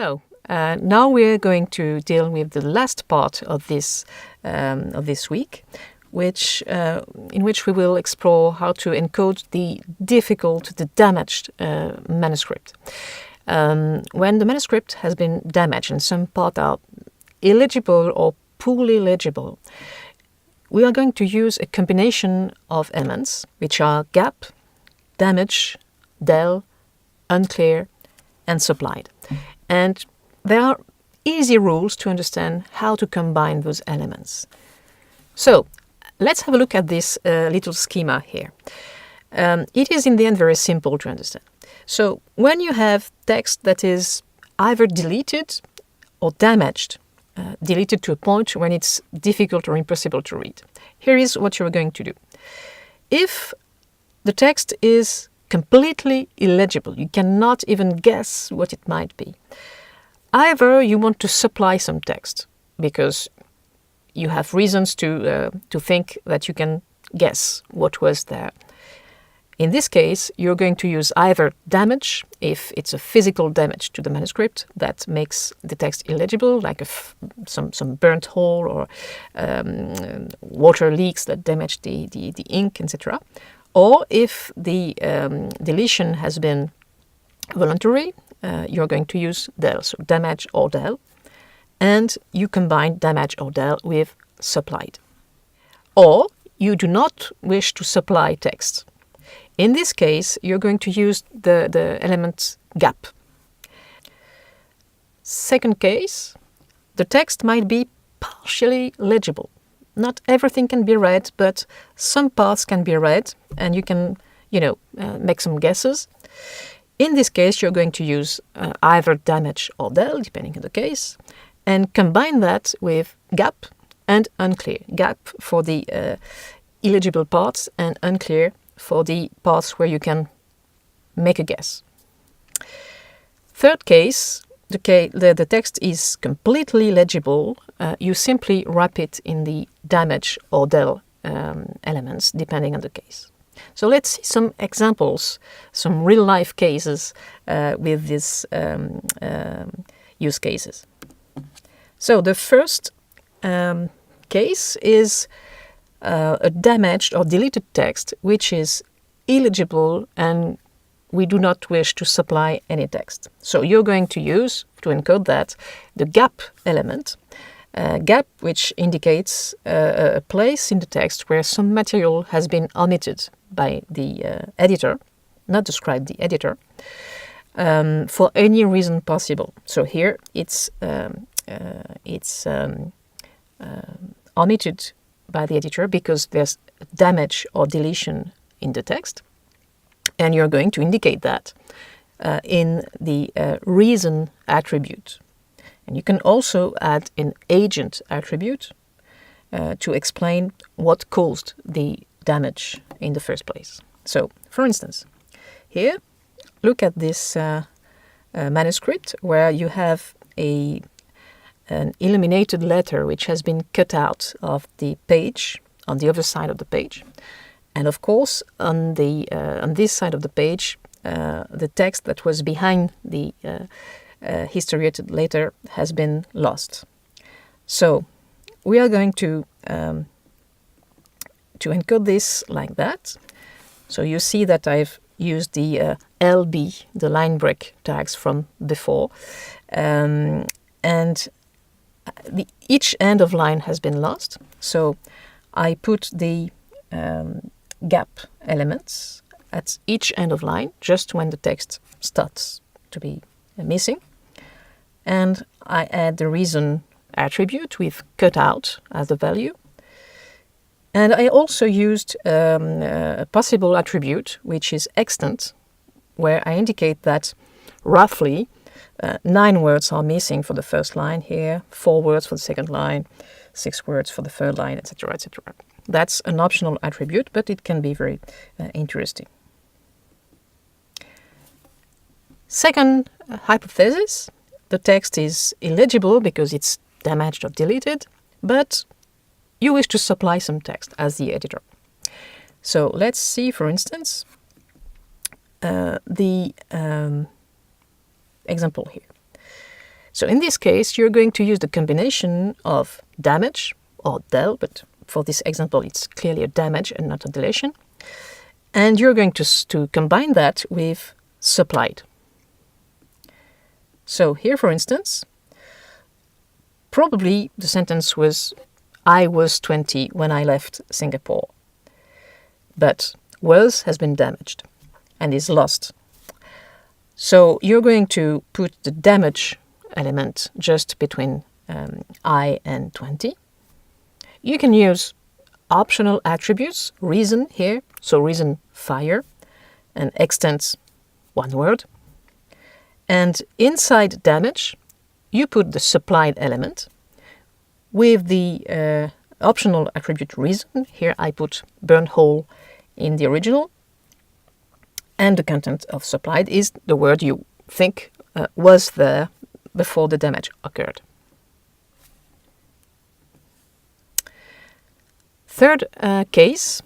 Hello. Now we're going to deal with the last part of this week, in which we will explore how to encode the difficult, the damaged manuscript. When the manuscript has been damaged and some parts are illegible or poorly legible, we are going to use a combination of elements, which are gap, damage, del, unclear, and supplied. And there are easy rules to understand how to combine those elements. So let's have a look at this little schema here. It is in the end very simple to understand. So when you have text that is either deleted or damaged, deleted to a point when it's difficult or impossible to read, here is what you're going to do. If the text is completely illegible, you cannot even guess what it might be, either you want to supply some text because you have reasons to think that you can guess what was there. In this case, you're going to use either damage, if it's a physical damage to the manuscript that makes the text illegible, like some burnt hole or water leaks that damage the ink, etc. Or if the deletion has been voluntary, you're going to use del, so damage or del, and you combine damage or del with supplied. Or you do not wish to supply text. In this case, you're going to use the element gap. Second case, the text might be partially legible. Not everything can be read, but some parts can be read, and you can, make some guesses. In this case, you're going to use either damage or del, depending on the case, and combine that with gap and unclear. Gap for the illegible parts and unclear for the parts where you can make a guess. Third case, the text is completely legible. You simply wrap it in the damage or del elements, depending on the case. So let's see some examples, some real-life cases with these use cases. So the first case is a damaged or deleted text which is illegible and we do not wish to supply any text. So you're going to use, to encode that, the gap element. Gap, which indicates a place in the text where some material has been omitted by the editor, not the scribe, the editor, for any reason possible. So here it's omitted by the editor because there's damage or deletion in the text, and you're going to indicate that in the reason attribute. And you can also add an agent attribute to explain what caused the damage in the first place. So, for instance, here, look at this manuscript where you have an illuminated letter which has been cut out of the page on the other side of the page. And of course, on this side of the page, the text that was behind the historiated letter has been lost. So we are going to encode this like that. So you see that I've used the LB, the line break tags from before, and each end of line has been lost. So I put the gap elements at each end of line, just when the text starts to be missing. And I add the reason attribute with cut out as the value. And I also used a possible attribute, which is extent, where I indicate that roughly 9 words are missing for the first line here, 4 words for the second line, 6 words for the third line, etc., etc. That's an optional attribute, but it can be very interesting. Second hypothesis, the text is illegible because it's damaged or deleted, but you wish to supply some text as the editor. So let's see, for instance, the example here. So in this case, you're going to use the combination of damage, or del, but for this example, it's clearly a damage and not a deletion. And you're going to combine that with supplied. So here, for instance, probably the sentence was, I was 20 when I left Singapore. But was has been damaged and is lost. So you're going to put the damage element just between I and 20. You can use optional attributes, reason here, so reason fire, and extent one word. And inside damage, you put the supplied element with the optional attribute reason. Here I put burn hole in the original. And the content of supplied is the word you think was there before the damage occurred. Third case,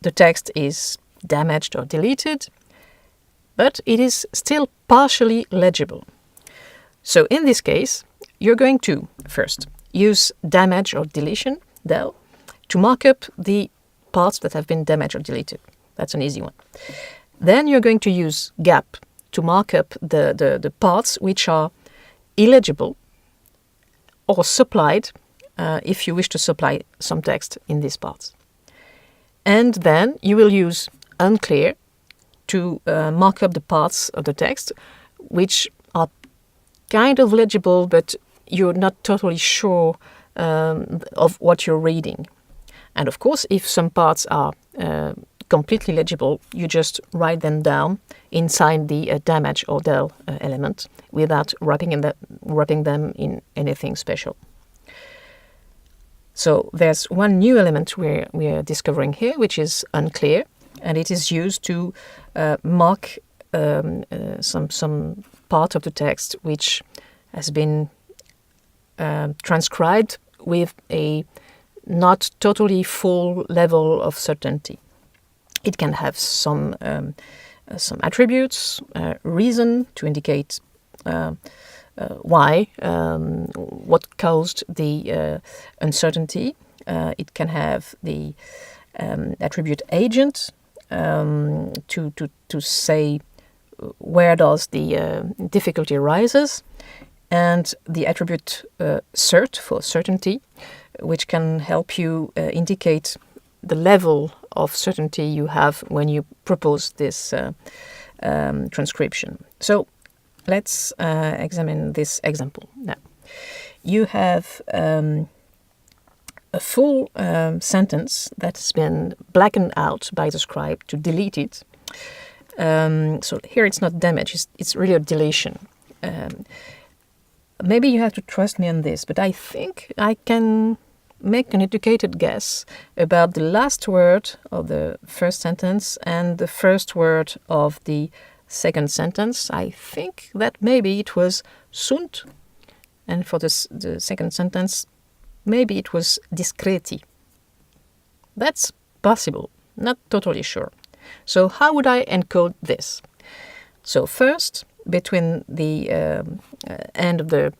the text is damaged or deleted, but it is still partially legible. So in this case, you're going to first use damage or deletion, del, to mark up the parts that have been damaged or deleted. That's an easy one. Then you're going to use gap to mark up the parts which are illegible or supplied if you wish to supply some text in these parts. And then you will use unclear to mark up the parts of the text which are kind of legible, but you're not totally sure of what you're reading. And of course, if some parts are completely legible, you just write them down inside the damage or del element without wrapping them in anything special. So there's one new element we are discovering here, which is unclear, and it is used to mark some part of the text which has been transcribed with a not totally full level of certainty. It can have some attributes, reason to indicate why, what caused the uncertainty. It can have the attribute agent to say where does the difficulty arises, and the attribute cert for certainty, which can help you indicate the level of certainty you have when you propose this transcription. So let's examine this example now. You have a full sentence that's been blackened out by the scribe to delete it. So here it's not damage, it's really a deletion. Maybe you have to trust me on this, but I think I can make an educated guess about the last word of the first sentence and the first word of the second sentence. I think that maybe it was sunt, and for the second sentence, maybe it was discreti. That's possible, not totally sure. So how would I encode this? So first, between the end of the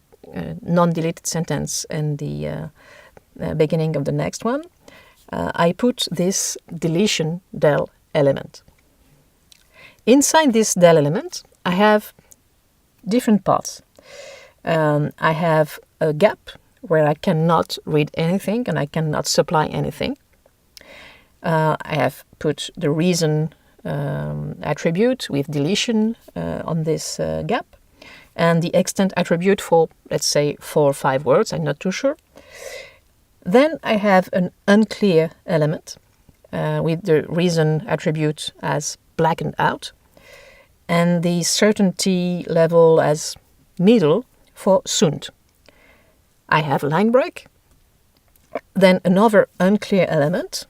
non-deleted sentence and the beginning of the next one, I put this deletion del element. Inside this del element, I have different parts. I have a gap where I cannot read anything and I cannot supply anything. I have put the reason attribute with deletion on this gap, and the extent attribute for, let's say, 4 or 5 words, I'm not too sure. Then I have an unclear element with the reason attribute as blackened out, and the certainty level as middle for sunt. I have a line break, then another unclear element,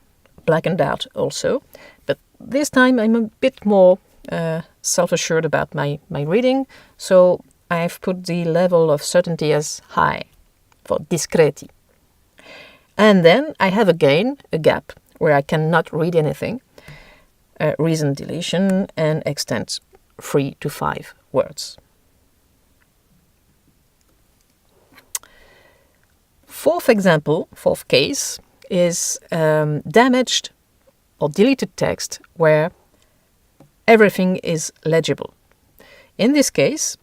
blackened out also, but this time I'm a bit more self-assured about my reading, so I've put the level of certainty as high for discreti. And then I have again a gap where I cannot read anything, reason deletion, and extent 3 to 5 words. fourth example, fourth case, is damaged or deleted text where everything is legible. In this case,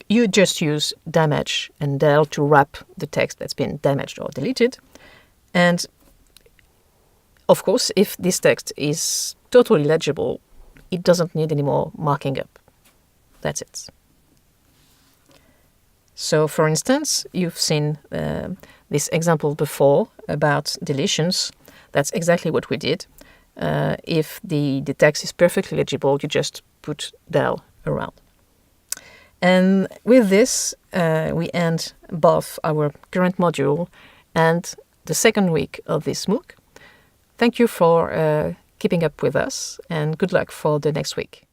you just use damage and del to wrap the text that's been damaged or deleted. And of course, if this text is totally legible, it doesn't need any more marking up. That's it. So, for instance, you've seen this example before about deletions. That's exactly what we did. If the text is perfectly legible, you just put del around. And with this, we end both our current module and the second week of this MOOC. Thank you for keeping up with us, and good luck for the next week.